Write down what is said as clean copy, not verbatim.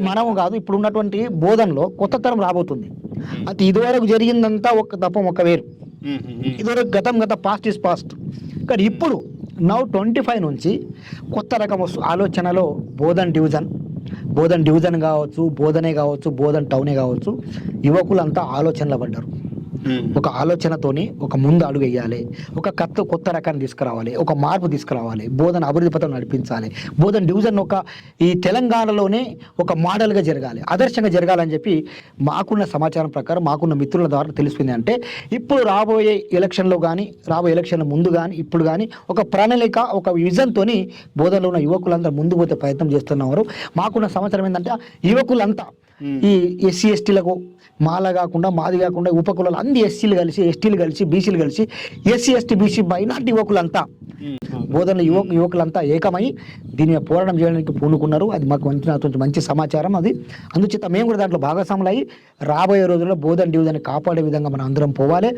మనము కాదు, ఇప్పుడు ఉన్నటువంటి బోధనలో కొత్త తరం రాబోతుంది. అది ఇదివరకు జరిగిందంతా ఒక తప్పం ఒక వేరు. ఇదివరకు గత పాస్ట్ ఇస్ పాస్ట్. కానీ ఇప్పుడు నౌ 25 నుంచి కొత్త రకం ఆలోచనలో బోధన్ డివిజన్ కావచ్చు, బోధనే కావచ్చు, బోధన్ టౌనే కావచ్చు, యువకులంతా ఆలోచనలో పడ్డారు. ఒక ఆలోచనతోని ఒక ముందు అడుగు వేయాలి, ఒక కొత్త రకాన్ని తీసుకురావాలి, ఒక మార్పు తీసుకురావాలి, బోధన అభివృద్ధి పథం నడిపించాలి, బోధన డివిజన్ ఈ తెలంగాణలోనే ఒక మోడల్గా జరగాలి, ఆదర్శంగా జరగాలని చెప్పి మాకున్న సమాచారం ప్రకారం, మాకున్న మిత్రుల ద్వారా తెలిసింది. అంటే ఇప్పుడు రాబోయే ఎలక్షన్లో కానీ, రాబోయే ఎలక్షన్ల ముందు కానీ, ఇప్పుడు కానీ ఒక ప్రణాళిక, ఒక విజన్తో బోధనలో ఉన్న యువకులందరూ ముందు పోతే ప్రయత్నం చేస్తున్నారు. మాకున్న సమాచారం ఏంటంటే యువకులంతా ఈ ఎస్సీ ఎస్టీలకు మాల కాకుండా, మాది కాకుండా, ఉపకులాలు అన్ని ఎస్సీలు కలిసి, ఎస్టీలు కలిసి, బీసీలు కలిసి, ఎస్సీ ఎస్టీ బీసీ మైనార్టీ యువకులంతా బోధనలో యువకులంతా ఏకమై దీని మీద పోరాటం చేయడానికి పూనుకున్నారు. అది మాకు మంచి సమాచారం. అది అందుచేత మేము కూడా దాంట్లో భాగస్వాములు అయ్యి రాబోయే రోజుల్లో బోధన డివిజన్ కాపాడే విధంగా మనం అందరం పోవాలి.